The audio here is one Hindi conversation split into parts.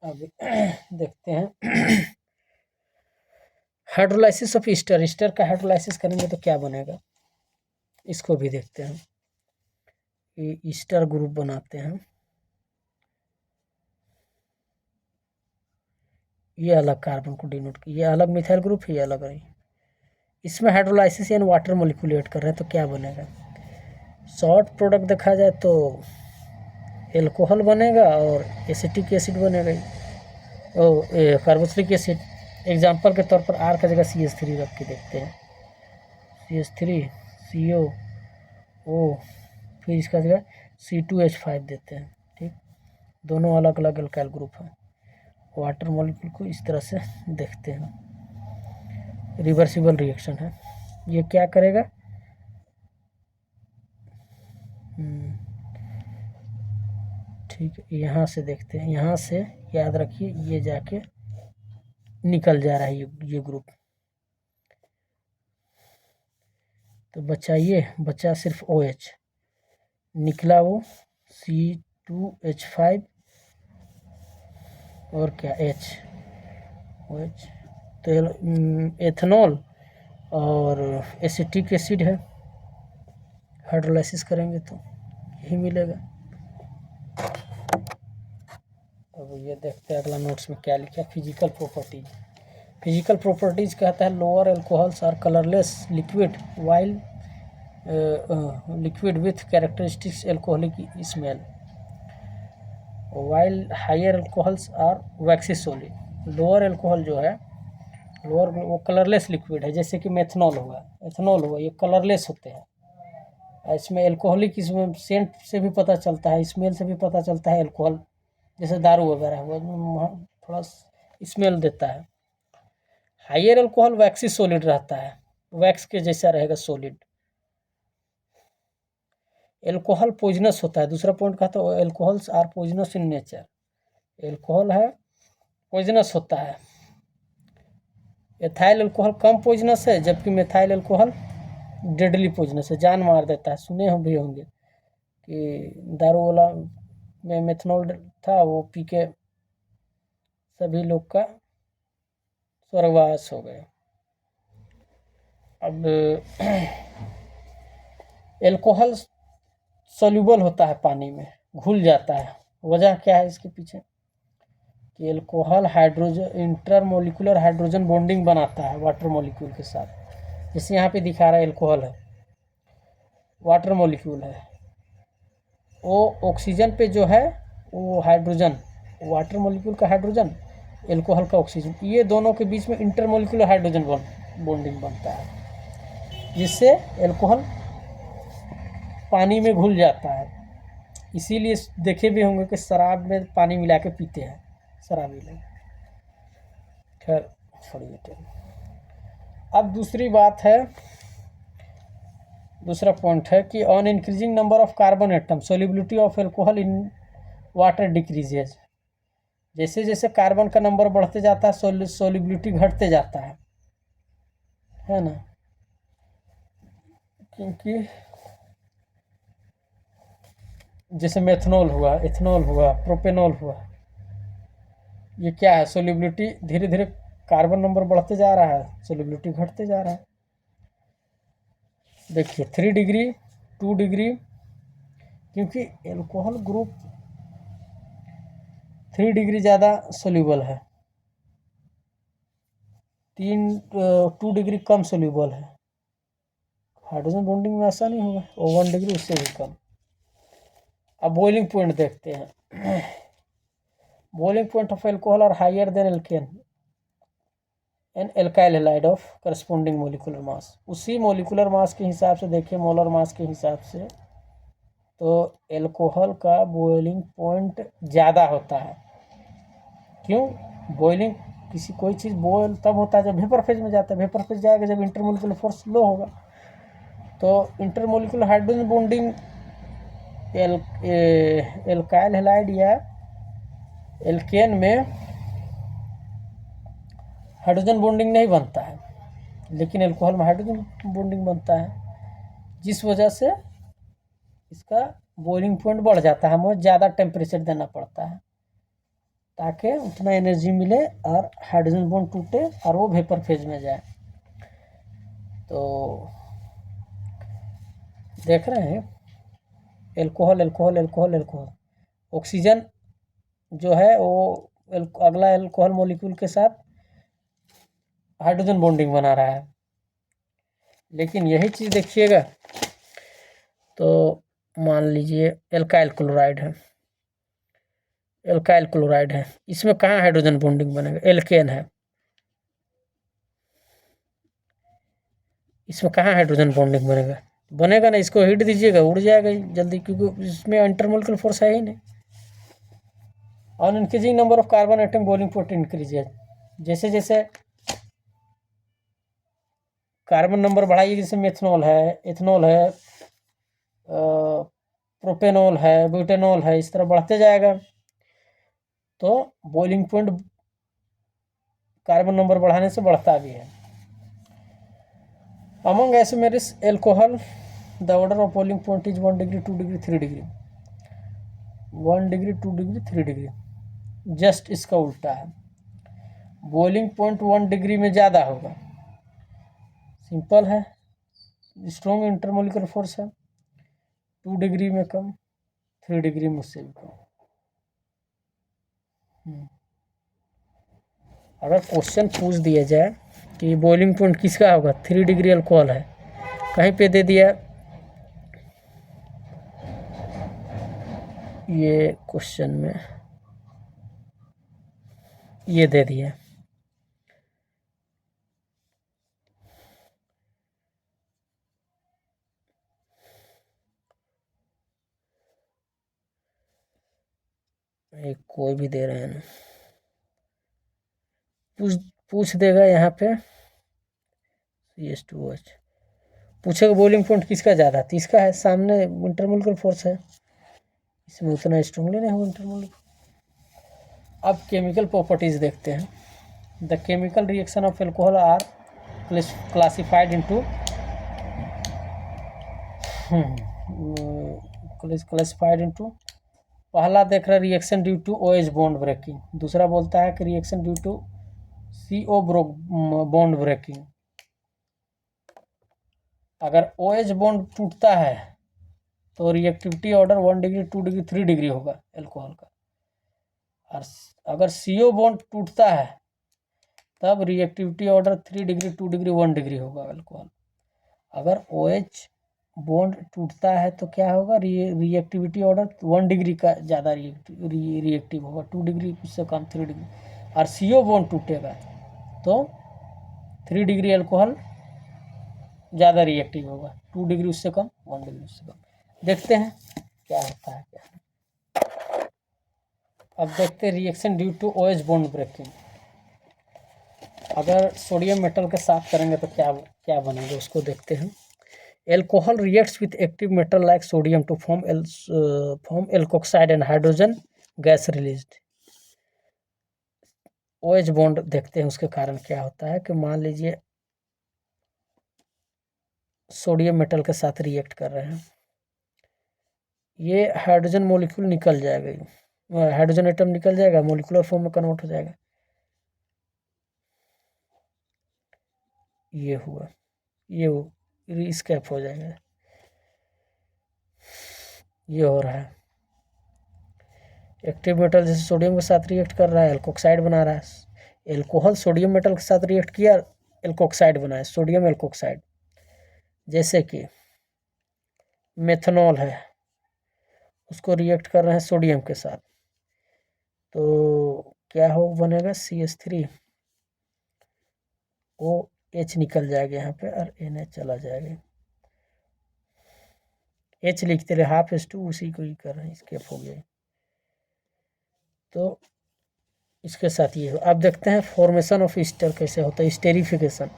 अब देखते हैं हाइड्रोलाइसिस ऑफ ईस्टर। ईस्टर का हाइड्रोलाइसिस करेंगे तो क्या बनेगा, इसको भी देखते हैं। ये ईस्टर ग्रुप बनाते हैं, ये अलग कार्बन को डिनोट, ये अलग मिथाइल ग्रुप है, ये अलग है। इसमें हाइड्रोलाइसिस यानी वाटर मॉलिक्यूल ऐड कर रहे हैं तो क्या बनेगा। शॉर्ट प्रोडक्ट देखा जाए तो एल्कोहल बनेगा और एसिटिक एसिड बनेगा, कार्बोक्सिलिक एसिड। एग्जाम्पल के तौर पर आर का जगह CH3 रख के देखते हैं, CH3 CO, फिर इसका जगह C2H5 देते हैं। ठीक, दोनों अलग अलग एल्काइल ग्रुप हैं। वाटर मॉलिक्यूल को इस तरह से देखते हैं, रिवर्सिबल रिएक्शन है। ये क्या करेगा, ठीक है, यहाँ से देखते हैं, यहाँ से याद रखिए ये जाके निकल जा रहा है ये ग्रुप। तो बचा सिर्फ OH, निकला वो C2H5 और क्या OH। तो एथेनॉल और एसिटिक एसिड है, हाइड्रोलाइसिस करेंगे तो यही मिलेगा। अब ये देखते हैं अगला नोट्स में क्या लिखा। Physical properties. फिजिकल प्रॉपर्टीज कहता है lower alcohols are colourless liquid while liquid with characteristics alcoholic smell, while higher alcohols are waxy solid. Lower alcohol जो है, लोअर वो कलरलेस लिक्विड है, जैसे कि मेथनॉल हुआ, ये कलरलेस होते हैं। इसमें एल्कोहलिक, इसमें सेंट से भी पता चलता है, स्मेल से भी पता चलता है एल्कोहल, जैसे दारू वगैरह हुआ थोड़ा स्मेल देता है। हायर एल्कोहल वैक्सी सॉलिड रहता है, वैक्स के जैसा रहेगा सॉलिड। एल्कोहल पॉइजनस होता है, दूसरा पॉइंट कहता है alcohols are poisonous in nature. Alcohol है पॉइजनस होता है। एथाइल एल्कोहल कम पॉइजनस है, जबकि मेथाइल एल्कोहल डेडली पॉइजनस है, जान मार देता है। सुने हम भी होंगे कि दारू वाला में मेथनॉल था, वो पी के सभी लोग का स्वर्गवास हो गए। अब एल्कोहल सोल्यूबल होता है पानी में, घुल जाता है। वजह क्या है इसके पीछे कि alcohol hydrogen intermolecular hydrogen bonding बनाता है वाटर मॉलिक्यूल के साथ। जैसे यहाँ पे दिखा रहा है एल्कोहल है, वाटर मॉलिक्यूल है, वो ऑक्सीजन पे जो है वो हाइड्रोजन, वाटर मॉलिक्यूल का हाइड्रोजन, एल्कोहल का ऑक्सीजन, ये दोनों के बीच में इंटरमोलिकुलर हाइड्रोजन बॉन्डिंग बनता है, जिससे एल्कोहल पानी में घुल जाता है। इसीलिए देखे भी होंगे कि शराब में पानी मिला के पीते हैं शराबी लोग। खैर छोड़िए। अब दूसरी बात है, दूसरा पॉइंट है कि on increasing number of carbon atom solubility of alcohol in water decreases. जैसे जैसे कार्बन का नंबर बढ़ते जाता है सोल्यूबिलिटी घटते जाता है ना, क्योंकि जैसे मेथनॉल हुआ, इथेनॉल हुआ, प्रोपेनॉल हुआ, ये क्या है, सोल्यूबिलिटी धीरे धीरे कार्बन नंबर बढ़ते जा रहा है, सोल्यूबिलिटी घटते जा रहा है। देखिए 3 डिग्री 2 डिग्री, क्योंकि एल्कोहल ग्रुप 3 डिग्री ज़्यादा सोल्यूबल है, 2 डिग्री कम सोल्यूबल है। हाइड्रोजन बॉन्डिंग में ऐसा नहीं होगा, और 1 डिग्री उससे भी कम। अब बॉइलिंग पॉइंट देखते हैं। Boiling point of alcohol are higher than alkane and alkyl halide of corresponding molecular mass. उसी मोलिकुलर मास के हिसाब से देखिए, मोलर मास के हिसाब से, तो एल्कोहल का बॉइलिंग पॉइंट ज़्यादा होता है। क्यों, बॉइलिंग कोई चीज़ बॉयल तब होता है जब वेपर फेज में जाता है, वेपर फेज जाएगा जब इंटरमोलिकुलर फोर्स लो होगा। तो intermolecular hydrogen bonding alkyl halide या एल्केन में हाइड्रोजन बॉन्डिंग नहीं बनता है, लेकिन एल्कोहल में हाइड्रोजन बॉन्डिंग बनता है, जिस वजह से इसका बॉइलिंग पॉइंट बढ़ जाता है, हमें ज़्यादा टेम्परेचर देना पड़ता है ताकि उतना एनर्जी मिले और हाइड्रोजन बॉन्ड टूटे और वो वेपर फेज में जाए। तो देख रहे हैं alcohol alcohol alcohol alcohol, oxygen जो है वो अगला एल्कोहल मॉलिक्यूल के साथ हाइड्रोजन बॉन्डिंग बना रहा है। लेकिन यही चीज़ देखिएगा तो मान लीजिए एल्काइल क्लोराइड है, एल्काइल क्लोराइड है, इसमें कहाँ हाइड्रोजन बॉन्डिंग बनेगा? एल्केन है, इसमें कहाँ हाइड्रोजन बॉन्डिंग बनेगा? बनेगा ना, इसको हीट दीजिएगा उड़ जाएगा जल्दी, क्योंकि इसमें इंटरमोलिकुलर फोर्स है ही नहीं। On increasing number of carbon atom boiling point increase है, जैसे जैसे कार्बन नंबर बढ़ाइए, जैसे मेथनॉल है, इथेनॉल है, प्रोपेनॉल है, ब्यूटेनॉल है, इस तरह बढ़ते जाएगा तो बॉइलिंग पॉइंट कार्बन नंबर बढ़ाने से बढ़ता भी है। Among isomeric alcohol the order of boiling point is 1 degree 2 degree 3 degree, 1 degree 2 degree 3 degree, just इसका उल्टा है। बॉइलिंग पॉइंट 1 डिग्री में ज़्यादा होगा, सिंपल है, स्ट्रॉन्ग इंटरमोलिकुलर फोर्स है, 2 डिग्री में कम, 3 डिग्री में उससे भी कम। अगर क्वेश्चन पूछ दिया जाए कि बॉइलिंग पॉइंट किसका होगा, 3 डिग्री अल्कोहल है, कहीं पे दे दिया ये क्वेश्चन में, ये दे दिया, एक कोई भी दे रहे हैं ना, पूछ देगा यहाँ पे CH2OH, पूछेगा बॉइलिंग पॉइंट किसका ज़्यादा है, तो इसका है, सामने इंटरमोलिकुलर फोर्स है, इसमें उतना स्ट्रॉन्गली नहीं होगा इंटरमोलिकुलर। अब केमिकल प्रॉपर्टीज देखते हैं। The chemical reaction of alcohol are classified into classified into, पहला देख रहा है reaction due to OH bond breaking, दूसरा बोलता है कि reaction due to CO bond breaking. अगर OH बॉन्ड टूटता है तो reactivity order 1 degree 2 degree 3 degree होगा एल्कोहल का, और अगर CO बॉन्ड टूटता है तब reactivity order 3 degree 2 degree 1 degree होगा एल्कोहल। अगर OH बॉन्ड टूटता है तो क्या होगा, रिएक्टिविटी ऑर्डर 1 डिग्री का ज़्यादा रिएक्टिव होगा, 2 डिग्री उससे कम 3 डिग्री, और CO बॉन्ड टूटेगा तो 3 डिग्री अल्कोहल ज़्यादा रिएक्टिव होगा, 2 डिग्री उससे कम, 1 डिग्री उससे कम। देखते हैं क्या होता है क्या। अब देखते हैं reaction due to OH bond breaking. अगर सोडियम मेटल के साथ करेंगे तो क्या क्या बनेगा उसको देखते हैं। Alcohol reacts with active metal like sodium to form alkoxide and hydrogen gas released. OH bond देखते हैं उसके कारण क्या होता है कि मान लीजिए सोडियम मेटल के साथ रिएक्ट कर रहे हैं, ये हाइड्रोजन मॉलिक्यूल निकल जाएगा, हाइड्रोजन एटम निकल जाएगा, मॉलिक्यूलर फॉर्म में कन्वर्ट हो जाएगा, ये हुआ, ये स्कैप हो जाएगा, ये हो रहा है। एक्टिव मेटल जैसे सोडियम के साथ रिएक्ट कर रहा है, एल्कोक्साइड बना रहा है, एल्कोहल सोडियम मेटल के साथ रिएक्ट किया, एल्कोक्साइड बनाया, सोडियम एल्कोक्साइड। जैसे कि मेथनॉल है, उसको रिएक्ट कर रहे हैं सोडियम के साथ, तो क्या हो बनेगा, CH3, OH निकल जाएगा यहाँ पे और NH चला जाएगा, H लिखते रहे, ½ उसी को ही कर रहे हैं, स्केप हो गया। तो इसके साथ ये हो। अब देखते हैं फॉर्मेशन ऑफ ईस्टर कैसे होता है, स्टेरिफिकेशन,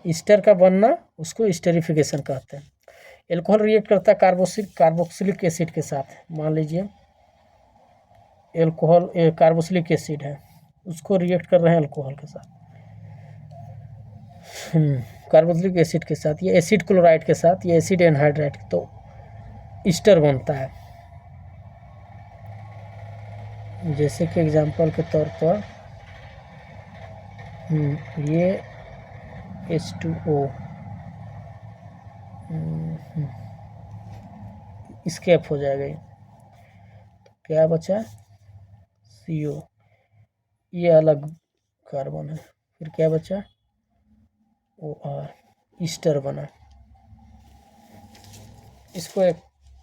ईस्टर का बनना उसको स्टेरिफिकेशन कहते हैं। एल्कोहल रिएक्ट करता है कार्बोक्सिलिक एसिड के साथ, मान लीजिए एल्कोहल कार्बोक्सिलिक एसिड है, उसको रिएक्ट कर रहे हैं अल्कोहल के साथ, कार्बोक्सिलिक एसिड के साथ, ये एसिड क्लोराइड के साथ, ये एसिड एनहाइड्राइड, तो ईस्टर बनता है। जैसे कि एग्जांपल के तौर पर ये H2O स्केप हो जाएगा। ये तो क्या बचा, CO, ये अलग कार्बन है। फिर क्या बचा, OR, ईस्टर बना। इसको एक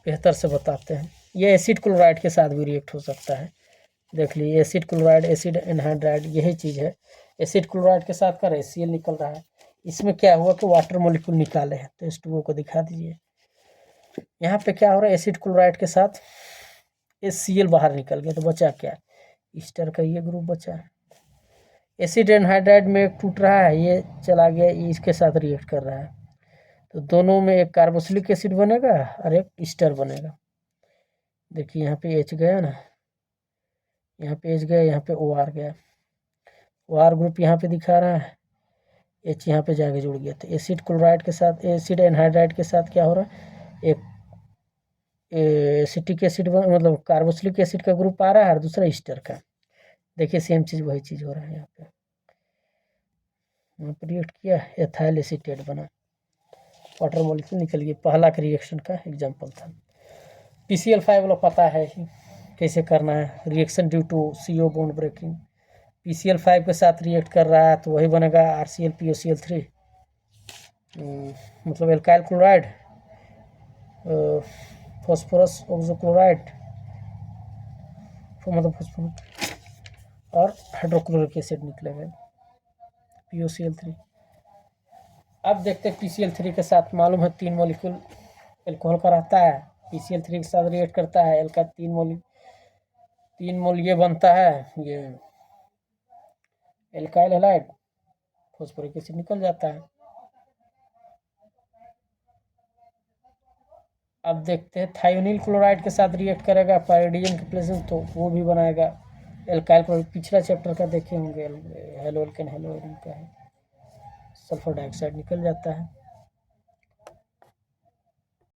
बेहतर से बताते हैं। ये एसिड क्लोराइड के साथ भी रिएक्ट हो सकता है। देख लीजिए, एसिड क्लोराइड, एसिड एनहाइड्राइड, यही चीज़ है। एसिड क्लोराइड के साथ का HCl निकल रहा है। इसमें क्या हुआ कि वाटर मॉलिक्यूल निकाले हैं। तो H2O को दिखा दीजिए। यहाँ पे क्या हो रहा है, एसिड क्लोराइड के साथ HCl बाहर निकल गया, तो बचा क्या, ईस्टर का ये ग्रुप बचा है। एसिड एनहाइड्राइड में एक टूट रहा है, ये चला गया, ये इसके साथ रिएक्ट कर रहा है। तो दोनों में एक कार्बोक्सिलिक एसिड बनेगा और एक ईस्टर बनेगा। देखिए यहाँ पे H गया ना, यहाँ पे H गया, यहाँ पे OR गया। OR ग्रुप यहाँ पे दिखा रहा है, H यहाँ पे जाके जुड़ गया। तो एसिड क्लोराइड के साथ, एसिड एनहाइड्राइड के साथ क्या हो रहा है, एक एसिटिक एसिड मतलब कार्बोक्सिलिक एसिड का ग्रुप आ रहा है और दूसरा ईस्टर का। देखिए सेम चीज़, वही चीज़ हो रहा है यहाँ पे। यहाँ पर रिएक्ट किया, एथाइल एसीटेट बना, वाटर मॉलिक्यूल निकल गया। पहला का रिएक्शन का एग्जांपल था। PCl5 वाला पता है ही कैसे करना है। Reaction due to CO bond breaking, PCl5 के साथ रिएक्ट कर रहा है तो वही बनेगा RCl-POCl3, मतलब एल्काइल क्लोराइड, फॉस्फोरस ऑक्सोक्लोराइड, मतलब फॉस्फोरस, और हाइड्रोक्लोरिक एसिड निकलेगा POCl3। अब देखते हैं PCl3 के साथ, मालूम है 3 मॉलिक्यूल एल्कोहल का रहता है। PCl3 के साथ रिएक्ट करता है, एल का 3 मोल ये बनता है, ये एल्काइल हैलाइड, फॉस्फोरिक एसिड निकल जाता है। अब देखते हैं थायोनिल क्लोराइड के साथ रिएक्ट करेगा पायरिडियम के प्लेस में, तो वो भी बनाएगा एल्काइल क्लोराइड। पिछला चैप्टर का देखे होंगे, हेलो एल्केन हेलो एरिन का है, सल्फर डाइऑक्साइड निकल जाता है।